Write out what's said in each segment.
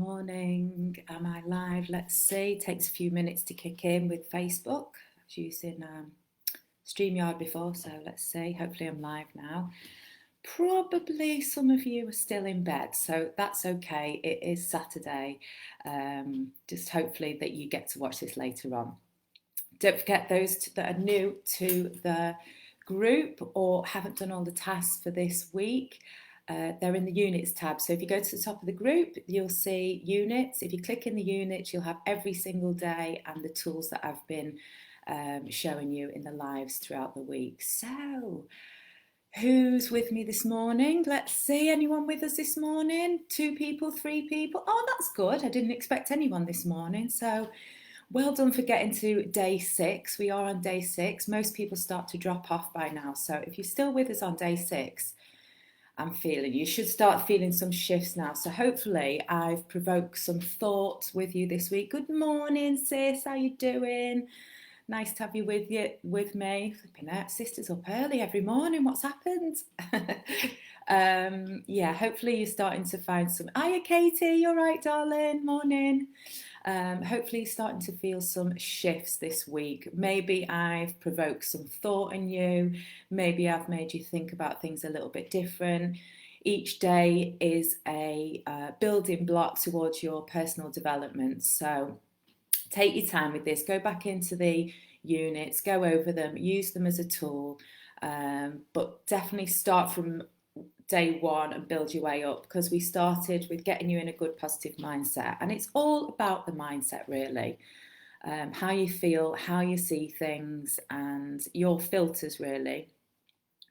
morning. Am I live? Let's see. It takes a few minutes to kick in with Facebook. I was using StreamYard before, so let's see. Hopefully I'm live now. Probably some of you are still in bed, so that's okay. It is Saturday. Just hopefully that you get to watch this later on. Don't forget, those that are new to the group or haven't done all the tasks for this week, they're in the units tab. So if you go to the top of the group, you'll see units. If you click in the units, you'll have every single day and the tools that I've been showing you in the lives throughout the week. So who's with me this morning? Let's see. Anyone with us this morning? 2 people, 3 people. Oh, that's good. I didn't expect anyone this morning. So well done for getting to day 6. We are on day 6. Most people start to drop off by now. So if you're still with us on day 6, you should start feeling some shifts now. So hopefully I've provoked some thoughts with you this week. Good morning, sis. How you doing? Nice to have you with me. Flipping out, sister's up early every morning. What's happened? Yeah, hopefully you're starting to find some. Hiya, Katie. You all right, darling? Morning. Hopefully you're starting to feel some shifts this week. Maybe I've provoked some thought in you. Maybe I've made you think about things a little bit different. Each day is a building block towards your personal development. So take your time with this. Go back into the units, go over them, use them as a tool, but definitely start from day 1 and build your way up, because we started with getting you in a good positive mindset, and it's all about the mindset really. How you feel, how you see things, and your filters really.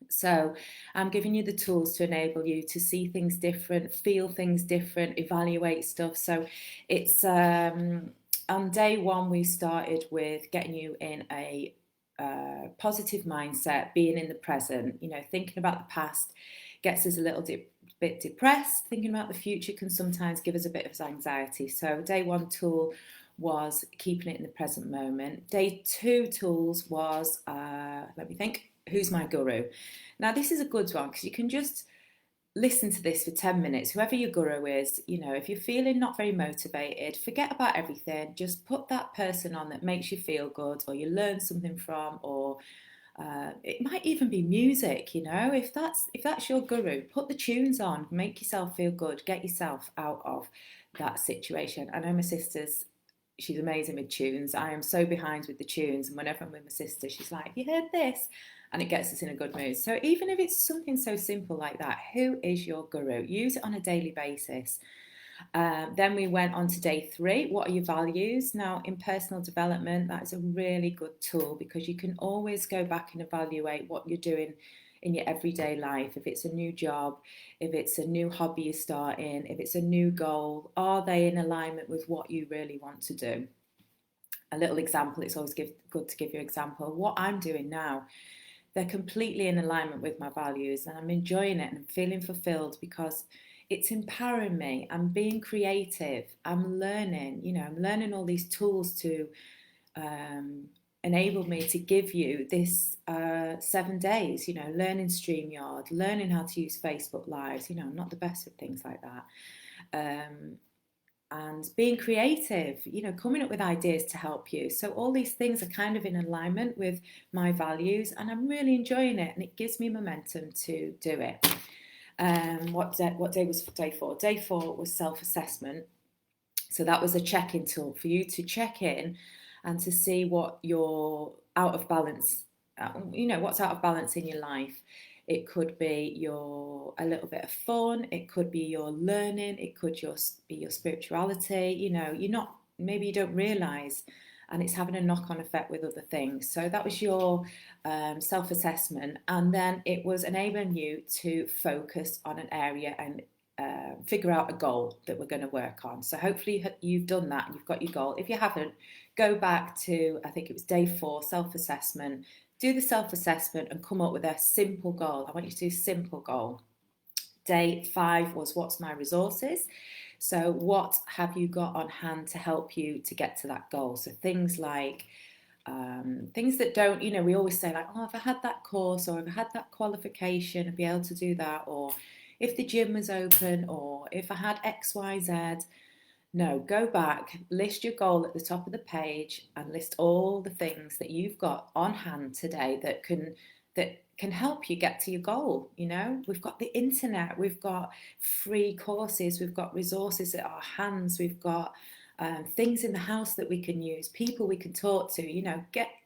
So I'm giving you the tools to enable you to see things different, feel things different, evaluate stuff. So it's on day 1 we started with getting you in a positive mindset, being in the present. Thinking about the past gets us a little bit depressed. Thinking about the future can sometimes give us a bit of anxiety. So day 1 tool was keeping it in the present moment. Day 2 tools was, let me think, who's my guru? Now this is a good one because you can just listen to this for 10 minutes. Whoever your guru is, if you're feeling not very motivated, forget about everything. Just put that person on that makes you feel good, or you learn something from, or it might even be music. If that's your guru, put the tunes on, make yourself feel good, get yourself out of that situation. I know my sister's, she's amazing with tunes. I am so behind with the tunes, and whenever I'm with my sister, she's like, "You heard this?" And it gets us in a good mood. So even if it's something so simple like that, who is your guru? Use it on a daily basis. Then we went on to day 3. What are your values? Now, in personal development, that is a really good tool, because you can always go back and evaluate what you're doing in your everyday life. If it's a new job, if it's a new hobby you're starting, if it's a new goal, are they in alignment with what you really want to do? A little example, it's always good to give you an example. What I'm doing now, they're completely in alignment with my values, and I'm enjoying it and I'm feeling fulfilled because it's empowering me. I'm being creative. I'm learning, I'm learning all these tools to enable me to give you this 7 days, learning StreamYard, learning how to use Facebook Lives. I'm not the best with things like that. And being creative, coming up with ideas to help you. So all these things are kind of in alignment with my values, and I'm really enjoying it, and it gives me momentum to do it. What day was day 4? Day 4 was self-assessment. So that was a check-in tool for you to check in and to see what you're out of balance, what's out of balance in your life. It could be a little bit of fun. It could be your learning. It could just be your spirituality. Maybe you don't realise, and it's having a knock-on effect with other things. So that was your self-assessment, and then it was enabling you to focus on an area and figure out a goal that we're going to work on. So hopefully you've done that and you've got your goal. If you haven't, go back to, I think it was day 4, self-assessment. Do the self-assessment and come up with a simple goal. I want you to do a simple goal. Day 5 was, what's my resources? So what have you got on hand to help you to get to that goal? So things like things that don't, we always say like, oh, if I had that course, or if I had that qualification, I'd be able to do that. Or if the gym was open, or if I had X, Y, Z. No, go back, list your goal at the top of the page and list all the things that you've got on hand today that can help you get to your goal. We've got the internet, we've got free courses, we've got resources at our hands, we've got things in the house that we can use, people we can talk to.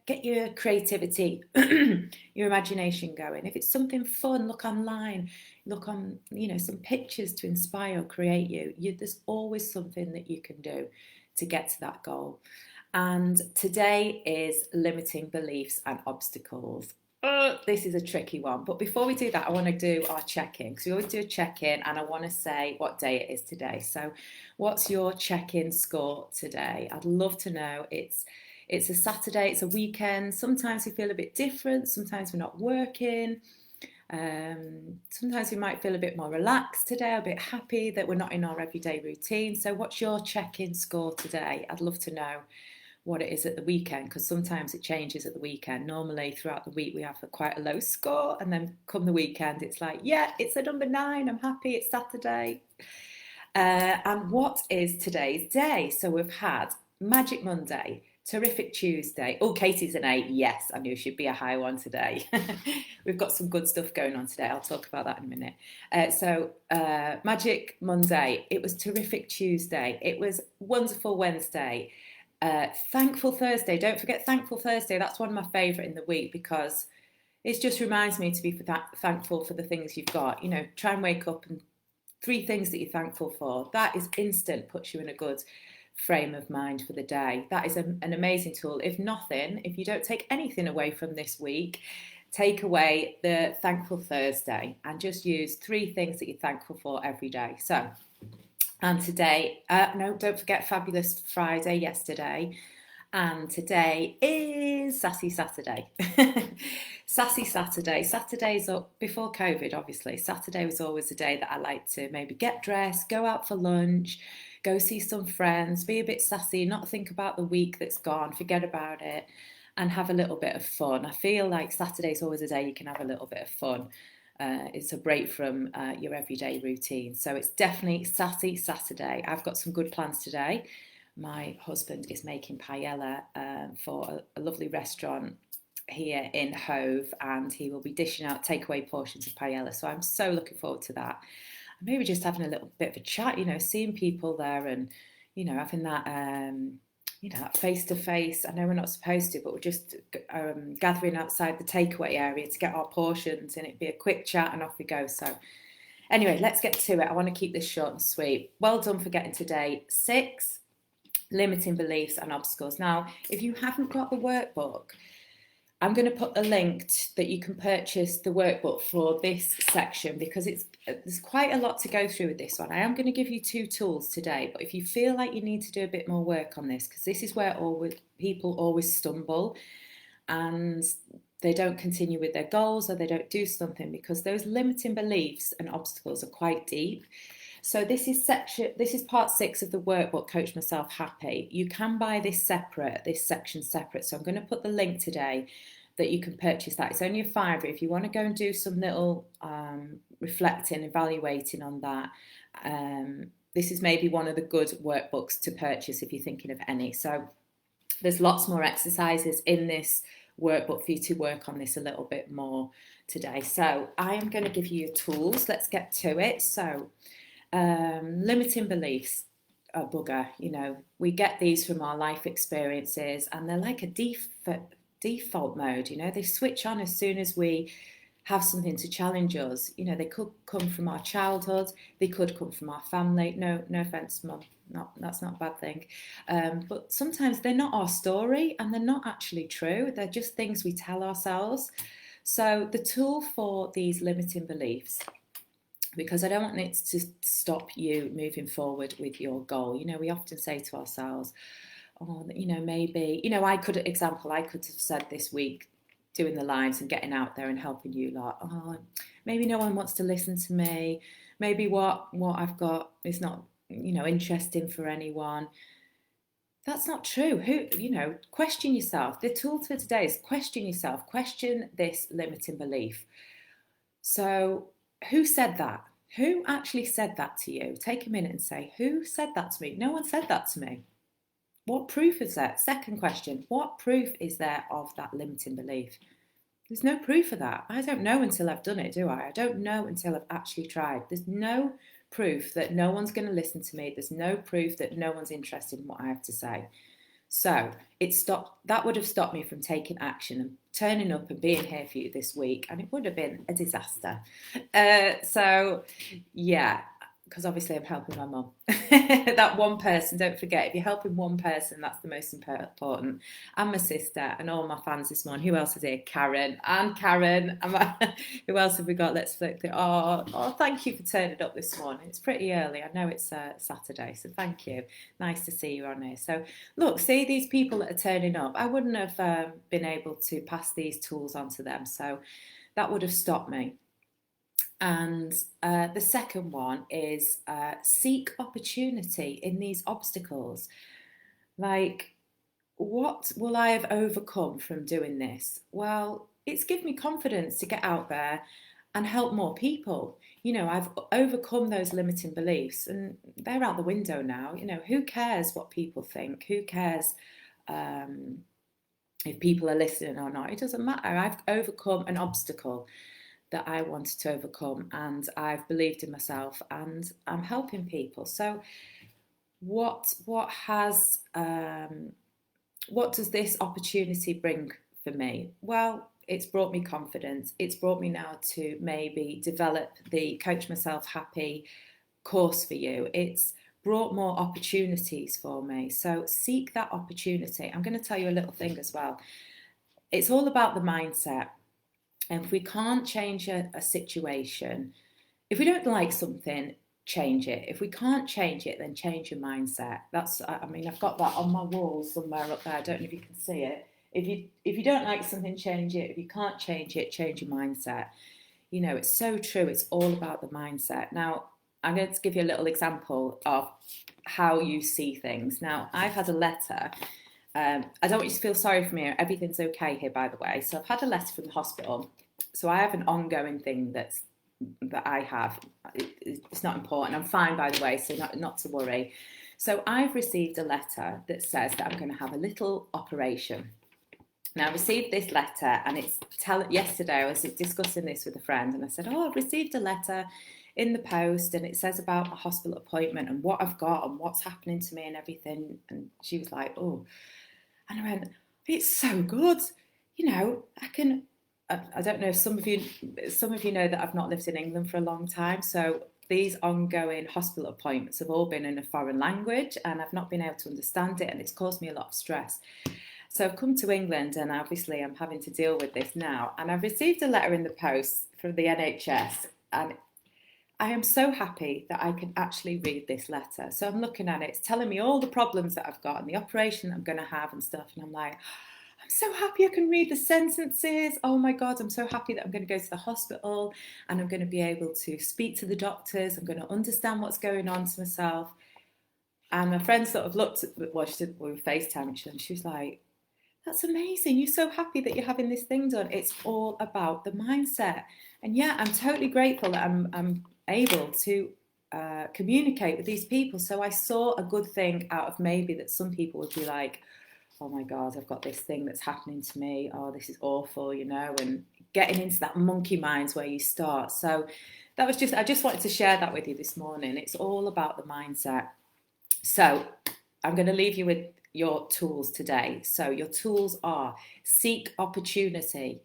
Get your creativity, your imagination going. If it's something fun, look online, look on, some pictures to inspire or create you. There's always something that you can do to get to that goal. And today is limiting beliefs and obstacles. This is a tricky one, but before we do that, I want to do our check-in, because we always do a check-in, and I want to say what day it is today. So what's your check-in score today? I'd love to know. It's a Saturday, it's a weekend. Sometimes we feel a bit different, sometimes we're not working. Sometimes we might feel a bit more relaxed today, a bit happy that we're not in our everyday routine. So what's your check-in score today? I'd love to know what it is at the weekend, because sometimes it changes at the weekend. Normally throughout the week we have quite a low score, and then come the weekend it's like, yeah, it's a number 9, I'm happy, it's Saturday. And what is today's day? So we've had Magic Monday, Terrific Tuesday. Oh, Katie's an 8. Yes, I knew she'd be a high one today. We've got some good stuff going on today. I'll talk about that in a minute. So Magic Monday, it was Terrific Tuesday, it was Wonderful Wednesday, Thankful Thursday. Don't forget Thankful Thursday. That's one of my favourite in the week, because it just reminds me to be thankful for the things you've got. Try and wake up and 3 things that you're thankful for. That is instant, puts you in a good frame of mind for the day. That is an amazing tool. If you don't take anything away from this week, take away the Thankful Thursday and just use 3 things that you're thankful for every day. So, and today, no, don't forget Fabulous Friday yesterday. And today is Sassy Saturday. Sassy Saturday. Saturdays, before COVID, obviously, Saturday was always a day that I like to maybe get dressed, go out for lunch, go see some friends, be a bit sassy, not think about the week that's gone, forget about it, and have a little bit of fun. I feel like Saturday's always a day you can have a little bit of fun. It's a break from your everyday routine. So it's definitely Sassy Saturday. I've got some good plans today. My husband is making paella for a lovely restaurant here in Hove, and he will be dishing out takeaway portions of paella. So I'm so looking forward to that. Maybe just having a little bit of a chat, seeing people there, and having that that face to face. I know we're not supposed to, but we're just gathering outside the takeaway area to get our portions, and it'd be a quick chat and off we go. So anyway, let's get to it. I want to keep this short and sweet. Well done for getting to day 6, limiting beliefs and obstacles. Now, if you haven't got the workbook, I'm going to put a link that you can purchase the workbook for this section, because there's quite a lot to go through with this one. I am going to give you 2 tools today, but if you feel like you need to do a bit more work on this, because this is where people always stumble and they don't continue with their goals, or they don't do something, because those limiting beliefs and obstacles are quite deep. So this is part 6 of the workbook, Coach Myself Happy. You can buy this section separate. So I'm going to put the link today that you can purchase that. It's only a £5 if you want to go and do some little reflecting, evaluating on that. This is maybe one of the good workbooks to purchase if you're thinking of any. So there's lots more exercises in this workbook for you to work on this a little bit more today. So I am going to give you your tools. Let's get to it. So limiting beliefs are bugger. We get these from our life experiences, and they're like a default mode. They switch on as soon as we have something to challenge us. They could come from our childhood, they could come from our family. No offense, Mum, that's not a bad thing, but sometimes they're not our story, and they're not actually true. They're just things we tell ourselves. So the tool for these limiting beliefs, because I don't want it to stop you moving forward with your goal. We often say to ourselves, oh, maybe, I could have said this week, doing the lives and getting out there and helping you lot, oh, maybe no one wants to listen to me. Maybe what I've got is not, interesting for anyone. That's not true. Question yourself. The tool for today is question yourself. Question this limiting belief. So who said that? Who actually said that to you? Take a minute and say, who said that to me? No one said that to me. What proof is there? Second question, what proof is there of that limiting belief? There's no proof of that. I don't know until I've done it, do I? I don't know until I've actually tried. There's no proof that no one's going to listen to me. There's no proof that no one's interested in what I have to say. So that would have stopped me from taking action and turning up and being here for you this week, and it would have been a disaster. So yeah, because obviously I'm helping my mum. That one person, don't forget, if you're helping one person, that's the most important. And my sister and all my fans this morning. Who else is here? Karen. Who else have we got? Let's flick it. Oh, thank you for turning up this morning. It's pretty early. I know it's Saturday, so thank you. Nice to see you on here. So look, see these people that are turning up. I wouldn't have been able to pass these tools on to them. So that would have stopped me. And the second one is seek opportunity in these obstacles. Like, what will I have overcome from doing this? Well, it's given me confidence to get out there and help more people. You know, I've overcome those limiting beliefs and they're out the window now. You know, who cares what people think? Who cares if people are listening or not? It doesn't matter. I've overcome an obstacle that I wanted to overcome, and I've believed in myself, and I'm helping people. So what does this opportunity bring for me? Well, it's brought me confidence. It's brought me now to maybe develop the Coach Myself Happy course for you. It's brought more opportunities for me. So seek that opportunity. I'm going to tell you a little thing as well. It's all about the mindset. And if we can't change a situation, if we don't like something, change it. If we can't change it, then change your mindset. I've got that on my wall somewhere up there. I don't know if you can see it. If you don't like something, change it. If you can't change it, change your mindset. You know, it's so true. It's all about the mindset. Now, I'm going to give you a little example of how you see things. Now, I've had a letter. I don't want you to feel sorry for me. Everything's okay here, by the way. So I've had a letter from the hospital. So I have an ongoing thing that I have. It's not important. I'm fine, by the way, so not to worry. So I've received a letter that says that I'm going to have a little operation. Now I received this letter, and yesterday I was discussing this with a friend, and I said, I've received a letter in the post, and it says about a hospital appointment and what I've got and what's happening to me and everything. And she was like, oh. And I went, it's so good. You know, I don't know if some of you know that I've not lived in England for a long time. So these ongoing hospital appointments have all been in a foreign language, and I've not been able to understand it, and it's caused me a lot of stress. So I've come to England, and obviously I'm having to deal with this now. And I've received a letter in the post from the NHS, and I am so happy that I can actually read this letter. So I'm looking at it, it's telling me all the problems that I've got and the operation that I'm going to have and stuff. And I'm like, I'm so happy I can read the sentences. Oh my God, I'm so happy that I'm going to go to the hospital and I'm going to be able to speak to the doctors. I'm going to understand what's going on to myself. And my friend sort of looked at, we were FaceTime, and she was like, that's amazing. You're so happy that you're having this thing done. It's all about the mindset. And yeah, I'm totally grateful that I'm able to communicate with these people. So I saw a good thing out of maybe that some people would be like, oh my God, I've got this thing that's happening to me. Oh, this is awful, you know, and getting into that monkey minds where you start. So I just wanted to share that with you this morning. It's all about the mindset. So I'm going to leave you with your tools today. So your tools are seek opportunity.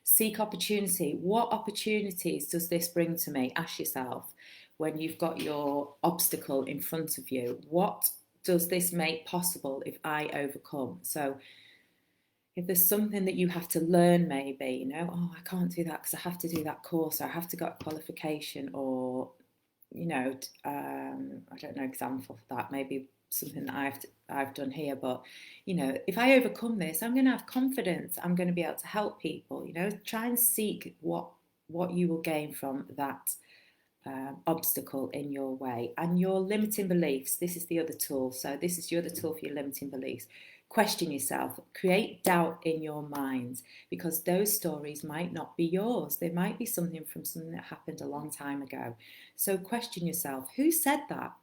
Seek opportunity. What opportunities does this bring to me? Ask yourself when you've got your obstacle in front of you. What does this make possible if I overcome? So if there's something that you have to learn, maybe, you know, I can't do that because I have to do that course, or I have to get a qualification, or, you know, I don't know example for that, maybe something that I've done here, but you know, if I overcome this, I'm going to have confidence, I'm going to be able to help people. You know, try and seek what you will gain from that obstacle in your way. And your limiting beliefs, this is the other tool. So this is the other tool for your limiting beliefs. Question yourself, create doubt in your mind, because those stories might not be yours. They might be something from something that happened a long time ago. So question yourself, who said that?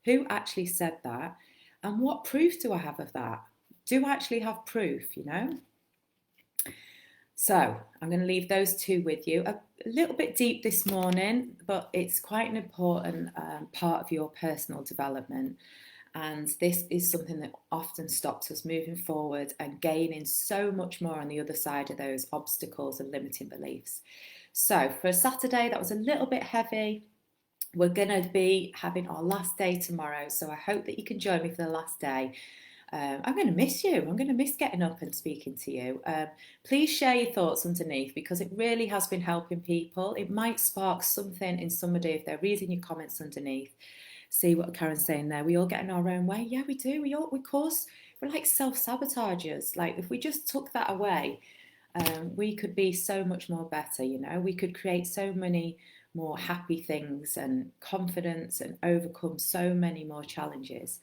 Who actually said that? And what proof do I have of that? Do I actually have proof, you know? So I'm going to leave those two with you. A little bit deep this morning, but it's quite an important part of your personal development. And this is something that often stops us moving forward and gaining so much more on the other side of those obstacles and limiting beliefs. So for a Saturday, that was a little bit heavy. We're going to be having our last day tomorrow. So I hope that you can join me for the last day. I'm going to miss you. I'm going to miss getting up and speaking to you. Please share your thoughts underneath, because it really has been helping people. It might spark something in somebody if they're reading your comments underneath. See what Karen's saying there. We all get in our own way. Yeah, we do. Of course, we're like self-sabotagers. Like if we just took that away, we could be so much more better, you know. We could create so many more happy things and confidence and overcome so many more challenges.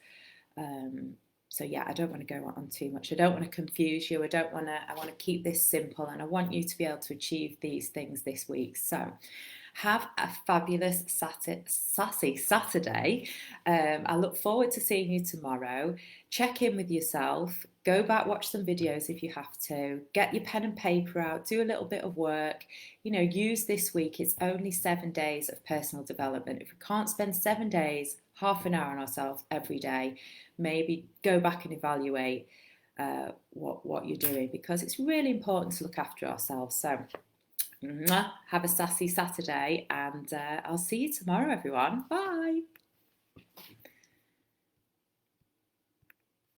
So yeah, I don't want to go on too much. I don't want to confuse you. I want to keep this simple, and I want you to be able to achieve these things this week. So have a fabulous sassy Saturday. I look forward to seeing you tomorrow. Check in with yourself. Go back, watch some videos if you have to. Get your pen and paper out. Do a little bit of work. You know, use this week. It's only 7 days of personal development. If we can't spend 7 days, half an hour on ourselves every day, maybe go back and evaluate what you're doing, because it's really important to look after ourselves. So have a sassy Saturday, and I'll see you tomorrow, everyone. Bye.